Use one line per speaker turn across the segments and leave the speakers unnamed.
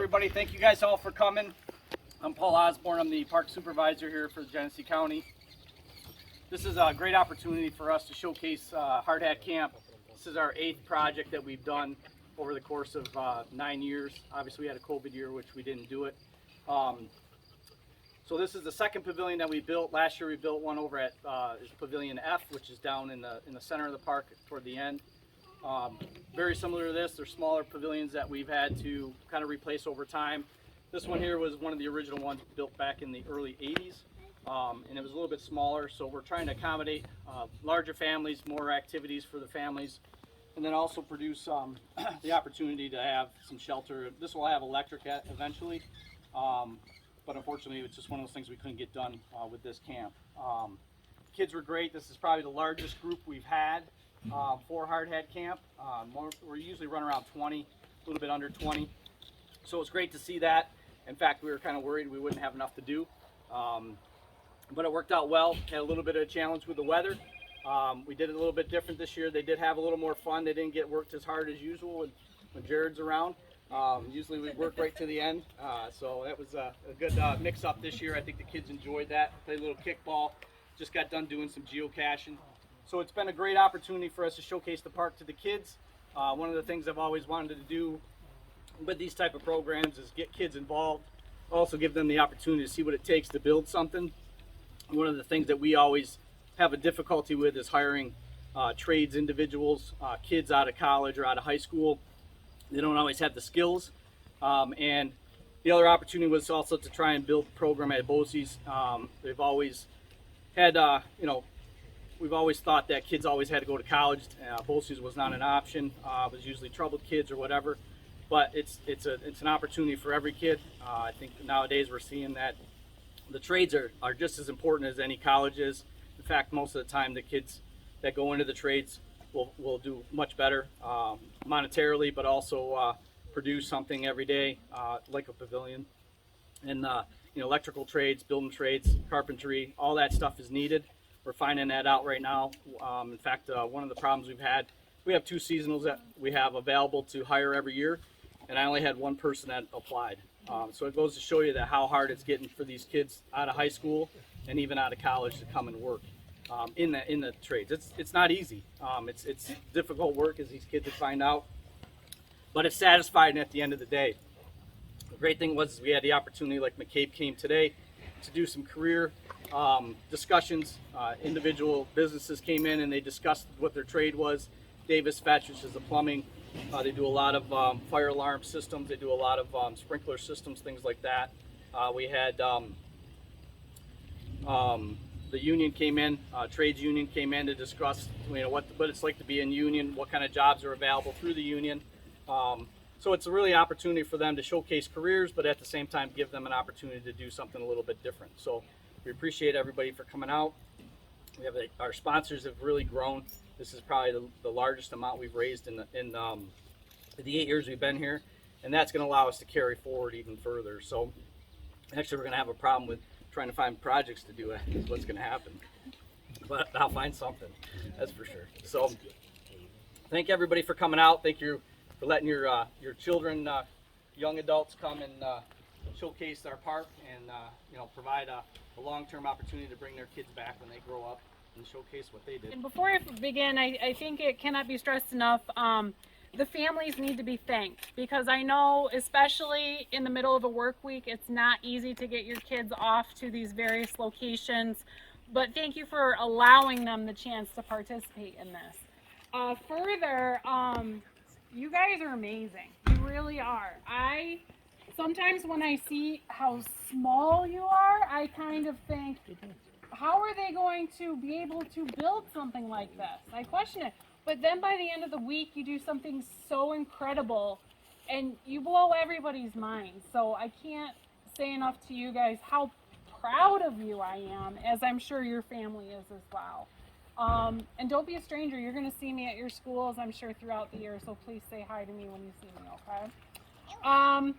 everybody. Thank you guys all for coming. I'm Paul Osborne. I'm the park supervisor here for Genesee County. This is a great opportunity for us to showcase Hard Hat Camp. This is our 8th project that we've done over the course of 9 years. Obviously we had a COVID year, which we didn't do it. So this is the second pavilion that we built. Last year we built one over at Pavilion F, which is down in the center of the park toward the end. Very similar to this. There's smaller pavilions that we've had to kind of replace over time. This one here was one of the original ones built back in the early 80s, and it was a little bit smaller, so we're trying to accommodate larger families, more activities for the families, and then also produce the opportunity to have some shelter. This will have electric eventually, but unfortunately it's just one of those things we couldn't get done with this camp. Kids were great. This is probably the largest group we've had for Hard Hat Camp. We usually run around 20, a little bit under 20. So it's great to see that. In fact, we were kind of worried we wouldn't have enough to do. But it worked out well. Had a little bit of a challenge with the weather. We did it a little bit different this year. They did have a little more fun. They didn't get worked as hard as usual when Jared's around. Usually we work right to the end. So that was a good mix-up this year. I think the kids enjoyed that. Played a little kickball. Just got done doing some geocaching. So it's been a great opportunity for us to showcase the park to the kids. One of the things I've always wanted to do with these type of programs is get kids involved, also give them the opportunity to see what it takes to build something. One of the things that we always have a difficulty with is hiring trades individuals, kids out of college or out of high school. They don't always have the skills. And the other opportunity was also to try and build a program at BOCES. They've always had, we've always thought that kids always had to go to college. BOCES was not an option. It was usually troubled kids or whatever. But it's an opportunity for every kid. I think nowadays we're seeing that the trades are just as important as any college is. In fact, most of the time the kids that go into the trades will do much better monetarily, but also produce something every day, like a pavilion. And electrical trades, building trades, carpentry, all that stuff is needed. We're finding that out right now. In fact, one of the problems we've had, we have 2 seasonals that we have available to hire every year, and I only had 1 person that applied. So it goes to show you that how hard it's getting for these kids out of high school and even out of college to come and work in the trades. It's not easy. It's difficult work, as these kids would find out, but it's satisfying at the end of the day. The great thing was we had the opportunity, like McCabe came today, to do some career discussions. Individual businesses came in and they discussed what their trade was. Davis Fetch, which is the plumbing. They do a lot of fire alarm systems. They do a lot of sprinkler systems, things like that. We had the union came in, trades union came in to discuss what it's like to be in union, what kind of jobs are available through the union. So it's a really opportunity for them to showcase careers, but at the same time give them an opportunity to do something a little bit different. So we appreciate everybody for coming out. We have our sponsors have really grown. This is probably the largest amount we've raised in the 8 years we've been here, and that's going to allow us to carry forward even further. So actually we're going to have a problem with trying to find projects to do it, is what's going to happen. But I'll find something, that's for sure. So thank everybody for coming out. Thank you for letting your children, young adults come and showcase our park and provide a long-term opportunity to bring their kids back when they grow up and showcase what they did.
And before I begin, I think it cannot be stressed enough, the families need to be thanked, because I know, especially in the middle of a work week, it's not easy to get your kids off to these various locations, but thank you for allowing them the chance to participate in this. Further, you guys are amazing. You really are. Sometimes when I see how small you are, I kind of think, how are they going to be able to build something like this? I question it. But then by the end of the week, you do something so incredible and you blow everybody's mind. So I can't say enough to you guys how proud of you I am, as I'm sure your family is as well. And don't be a stranger. You're going to see me at your schools, I'm sure, throughout the year. So please say hi to me when you see me, okay?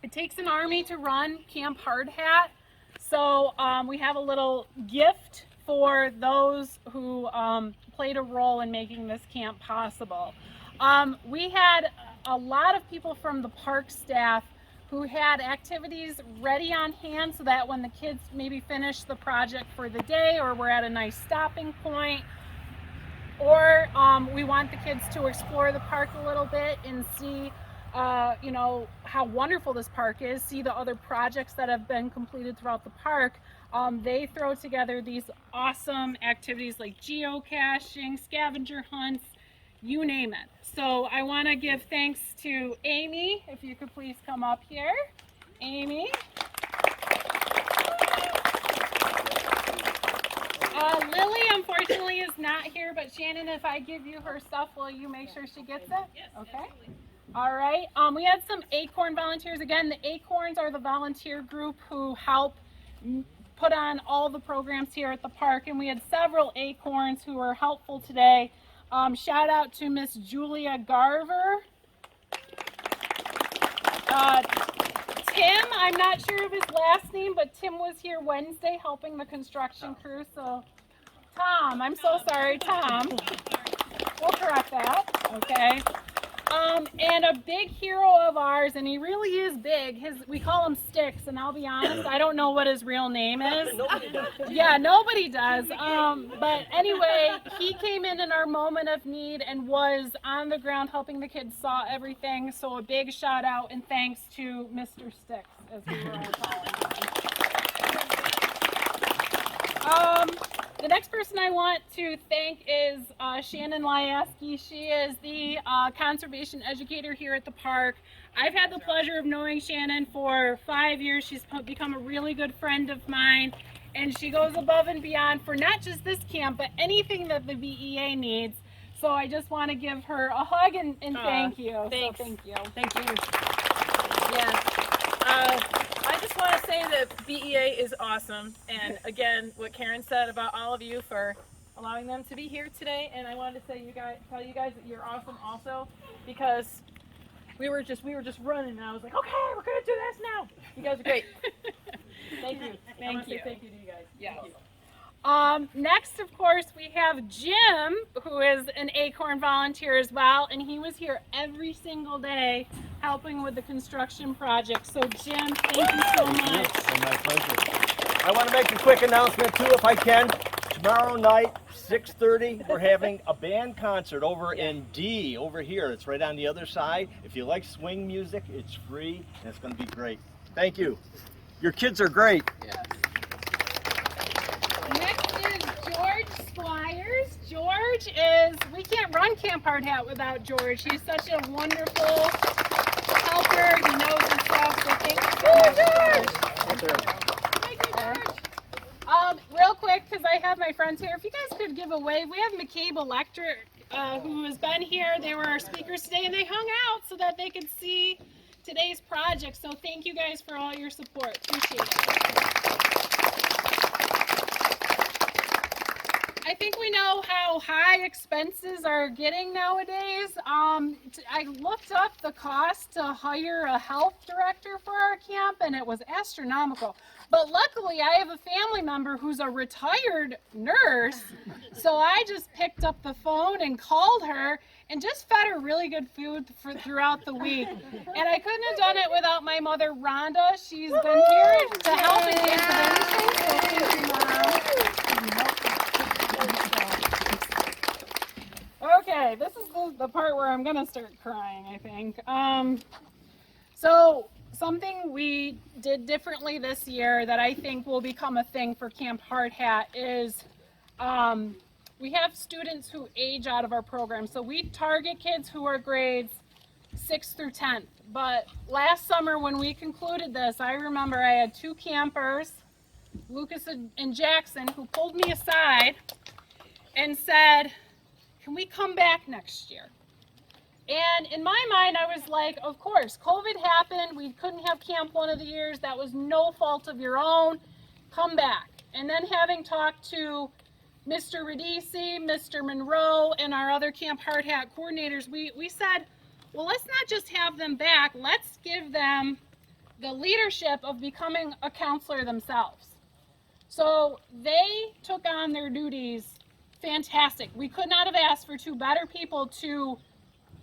It takes an army to run Camp Hard Hat. So we have a little gift for those who played a role in making this camp possible. We had a lot of people from the park staff who had activities ready on hand so that when the kids maybe finish the project for the day, or we're at a nice stopping point, or we want the kids to explore the park a little bit and see you know, how wonderful this park is, see the other projects that have been completed throughout the park, they throw together these awesome activities like geocaching, scavenger hunts, you name it. So I want to give thanks to Amy, if you could please come up here. Amy. Lily, unfortunately, is not here, but Shannon, if I give you her stuff, will you make sure she gets it?
Yes,
okay.
Absolutely.
All right. We had some Acorn volunteers. Again, the Acorns are the volunteer group who help put on all the programs here at the park, and we had several Acorns who were helpful today. Shout out to Miss Julia Garver. Tim, I'm not sure of his last name, but Tim was here Wednesday helping the construction crew. So, Tom, I'm so sorry, Tom. We'll correct that. Okay. And a big hero of ours, and he really is big. We call him Sticks, and I'll be honest, I don't know what his real name is. Yeah, nobody does. But anyway, he came in our moment of need and was on the ground helping the kids saw everything. So a big shout out and thanks to Mr. Sticks, as we were all calling him. The next person I want to thank is Shannon Lyaski. She is the conservation educator here at the park. I've had the pleasure of knowing Shannon for 5 years. She's become a really good friend of mine, and she goes above and beyond for not just this camp, but anything that the BEA needs. So I just want to give her a hug and thank you.
Thanks.
So thank you.
Thank you. Yeah. I just want to say that BEA is awesome, and again, what Karyn said about all of you for allowing them to be here today. And I wanted to tell you guys that you're awesome also, because we were just running, and I was like, okay, we're gonna do this now. You guys are great. Thank you.
Thank you.
Thank you to you guys.
Yes.
Thank you.
Next, of course, we have Jim, who is an Acorn volunteer as well, and he was here every single day helping with the construction project. So, Jim, thank you so much.
It's my pleasure. I want to make a quick announcement too, if I can. Tomorrow night, 6:30, we're having a band concert over in D, over here. It's right on the other side. If you like swing music, it's free, and it's going to be great. Thank you. Your kids are great.
Yeah.
Next is George Squires. George is, we can't run Camp Hard Hat without George. He's such a wonderful helper. He knows his stuff. So thank you so much, George. Thank you, George. Real quick, because I have my friends here, if you guys could give a wave. We have McCabe Electric, who has been here. They were our speakers today, and they hung out so that they could see today's project. So thank you guys for all your support. Appreciate it. I think we know how high expenses are getting nowadays. I looked up the cost to hire a health director for our camp, and it was astronomical. But luckily, I have a family member who's a retired nurse, so I just picked up the phone and called her and just fed her really good food throughout the week. And I couldn't have done it without my mother, Rhonda. She's been here to help and answer anything. So thank you, Mom. Okay, this is the part where I'm gonna start crying, I think. So something we did differently this year that I think will become a thing for Camp Hard Hat is we have students who age out of our program. So we target kids who are grades 6th through 10th. But last summer when we concluded this, I remember I had 2 campers, Lucas and Jackson, who pulled me aside and said, can we come back next year? And in my mind, I was like, of course, COVID happened. We couldn't have camp one of the years. That was no fault of your own. Come back. And then having talked to Mr. Radesi, Mr. Monroe, and our other Camp Hard Hat coordinators, we said, well, let's not just have them back. Let's give them the leadership of becoming a counselor themselves. So they took on their duties. Fantastic. We could not have asked for 2 better people to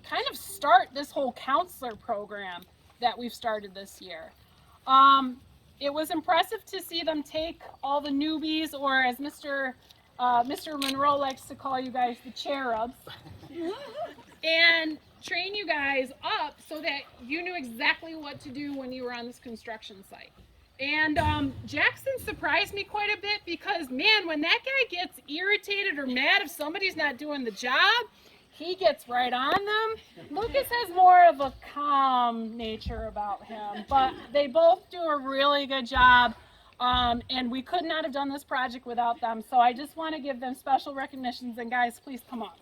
kind of start this whole counselor program. that we've started this year. It was impressive to see them take all the newbies, or as Mr. Monroe likes to call you guys, the cherubs, and train you guys up so that you knew exactly what to do when you were on this construction site. And Jackson surprised me quite a bit because, man, when that guy gets irritated or mad if somebody's not doing the job, he gets right on them. Lucas has more of a calm nature about him, but they both do a really good job, and we could not have done this project without them. So I just want to give them special recognitions, and guys, please come up.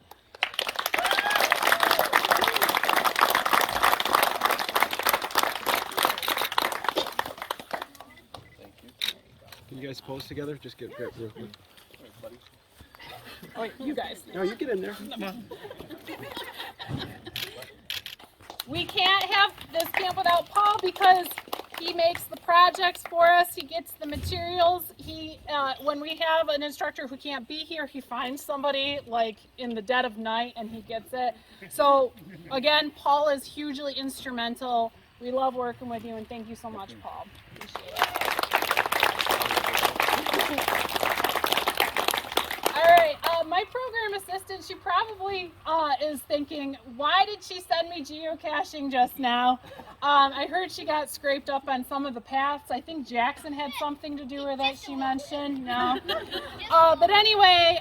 Can you guys pose together? Just get real quick.
Oh, you guys.
No, you get in there.
We can't have this camp without Paul because he makes the projects for us. He gets the materials. When we have an instructor who can't be here, he finds somebody like in the dead of night and he gets it. So again, Paul is hugely instrumental. We love working with you, and thank you so much, Paul. Appreciate it. All right, my program assistant, she probably is thinking, why did she send me geocaching just now? I heard she got scraped up on some of the paths. I think Jackson had something to do with it, she mentioned. No. But anyway,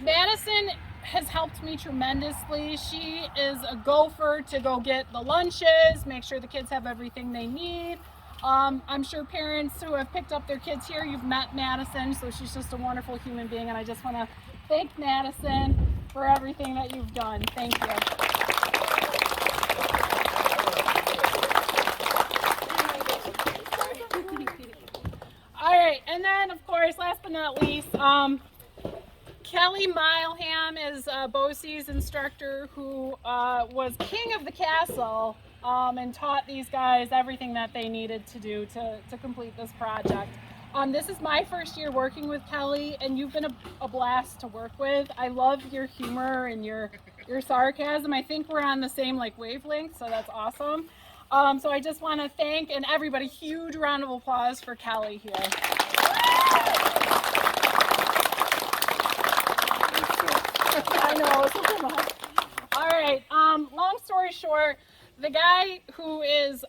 Madison has helped me tremendously. She is a gopher to go get the lunches, make sure the kids have everything they need. I'm sure parents who have picked up their kids here, you've met Madison, so she's just a wonderful human being, and I just want to thank Madison for everything that you've done. Thank you. All right, and then, of course, last but not least, Kelly Mileham is BOCES instructor who was king of the castle and taught these guys everything that they needed to do to complete this project. This is my first year working with Kelly, and you've been a blast to work with. I love your humor and your sarcasm. I think we're on the same wavelength, so that's awesome. So I just want to thank, and everybody, huge round of applause for Kelly here. I know, it's a lot. All right, long story short, the guy who is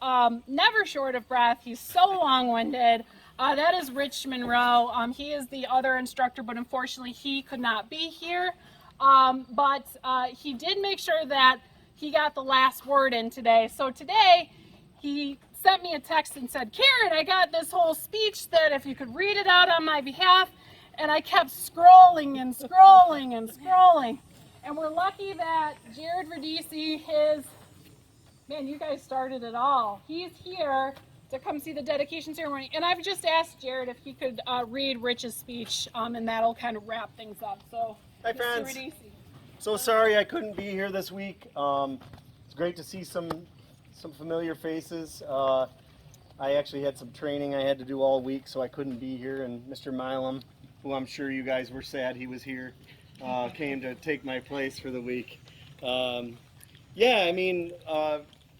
never short of breath, he's so long-winded, that is Rich Monroe. He is the other instructor, but unfortunately he could not be here. But he did make sure that he got the last word in today. So today, he sent me a text and said, Karyn, I got this whole speech that if you could read it out on my behalf. And I kept scrolling and scrolling and scrolling. And we're lucky that Jared Radesi, man, you guys started it all. He's here to come see the dedication ceremony. And I've just asked Jared if he could read Rich's speech, and that'll kind of wrap things up. So,
hi,
Mr.
friends.
Radesi.
So sorry I couldn't be here this week. It's great to see some familiar faces. I actually had some training I had to do all week, so I couldn't be here. And Mr. Mileham, who I'm sure you guys were sad he was here, came to take my place for the week. Yeah, I mean,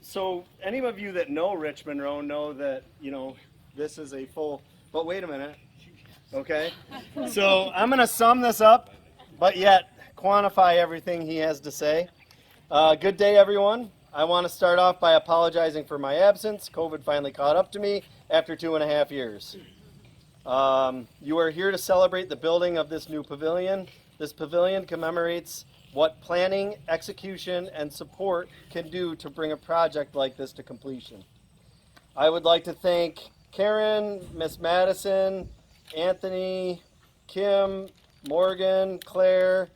so any of you that know Rich Monroe know that, this is a full, but wait a minute, okay? So I'm gonna sum this up, but yet quantify everything he has to say. Good day, everyone. I want to start off by apologizing for my absence. COVID finally caught up to me after 2.5 years. You are here to celebrate the building of this new pavilion. This pavilion commemorates what planning, execution, and support can do to bring a project like this to completion. I would like to thank Karyn, Miss Madison, Anthony, Kim, Morgan, Claire,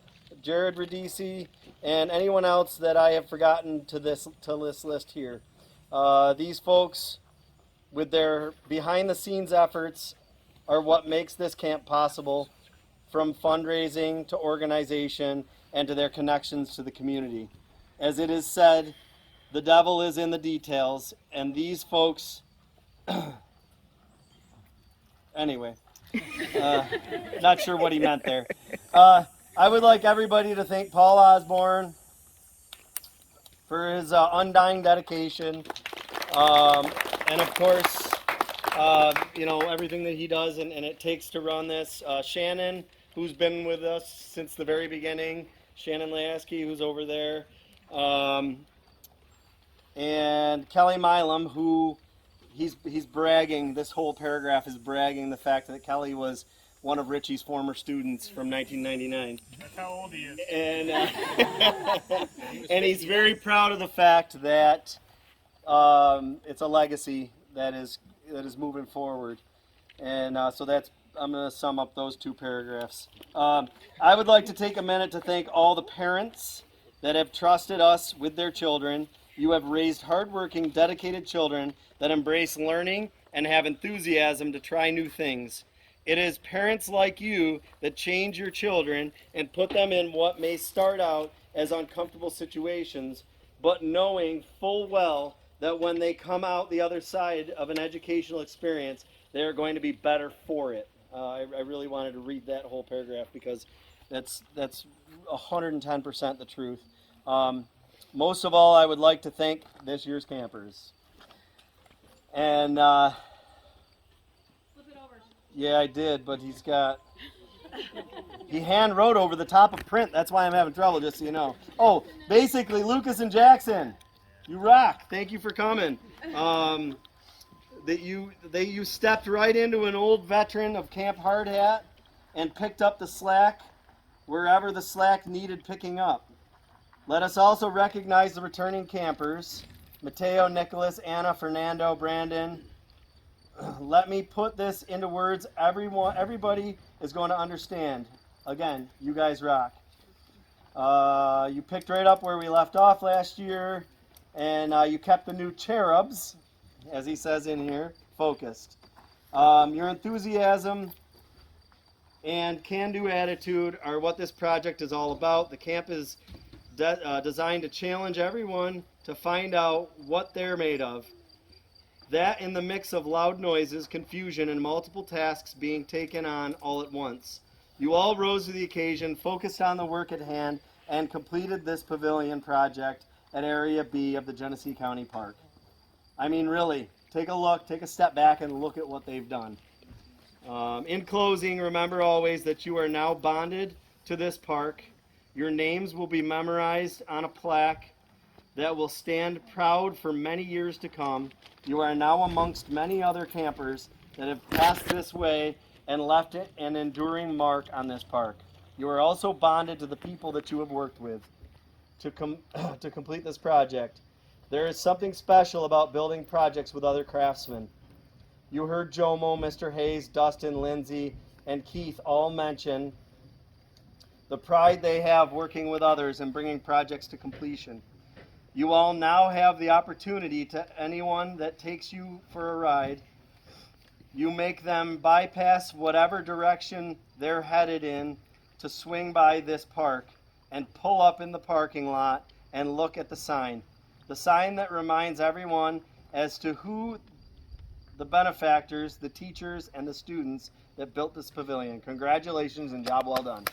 Jared Radesi, and anyone else that I have forgotten to this list here. These folks, with their behind-the-scenes efforts, are what makes this camp possible, from fundraising to organization and to their connections to the community. As it is said, the devil is in the details, and these folks, anyway, not sure what he meant there. I would like everybody to thank Paul Osborne for his undying dedication.
And of course, you know, everything that he does and it takes to run this. Shannon, who's been with us since the very beginning. Shannon Lasky, who's over there. And Kelly Mileham, who he's bragging, this whole paragraph is bragging the fact that Kelly was one of Richie's former students from 1999.
That's how old he is.
And, and he's very proud of the fact that it's a legacy that is moving forward. And so that's, I'm going to sum up those two paragraphs. I would like to take a minute to thank all the parents that have trusted us with their children. You have raised hardworking, dedicated children that embrace learning and have enthusiasm to try new things. It is parents like you that change your children and put them in what may start out as uncomfortable situations, but knowing full well that when they come out the other side of an educational experience, they are going to be better for it. I really wanted to read that whole paragraph because that's 110% the truth. Most of all, I would like to thank this year's campers. And
Flip it over.
yeah, I did, but he hand wrote over the top of print. That's why I'm having trouble, just so you know. Oh, basically, Lucas and Jackson, you rock. Thank you for coming. You stepped right into an old veteran of Camp Hard Hat and picked up the slack wherever the slack needed picking up. Let us also recognize the returning campers, Mateo, Nicholas, Anna, Fernando, Brandon. Let me put this into words everybody is going to understand. Again, you guys rock. You picked right up where we left off last year, and you kept the new cherubs, as he says in here, focused. Your enthusiasm and can-do attitude are what this project is all about. The camp is designed to challenge everyone to find out what they're made of. That in the mix of loud noises, confusion, and multiple tasks being taken on all at once. You all rose to the occasion, focused on the work at hand, and completed this pavilion project at Area B of the Genesee County Park. I mean, really, take a look, take a step back and look at what they've done. In closing, remember always that you are now bonded to this park. Your names will be memorized on a plaque that will stand proud for many years to come. You are now amongst many other campers that have passed this way and left an enduring mark on this park. You are also bonded to the people that you have worked with to complete this project. There is something special about building projects with other craftsmen. You heard Joma, Mr. Hayes, Dustin, Lindsie, and Keith all mention the pride they have working with others and bringing projects to completion. You all now have the opportunity to anyone that takes you for a ride. You make them bypass whatever direction they're headed in to swing by this park and pull up in the parking lot and look at the sign. The sign that reminds everyone as to who the benefactors, the teachers, and the students that built this pavilion. Congratulations and job well done.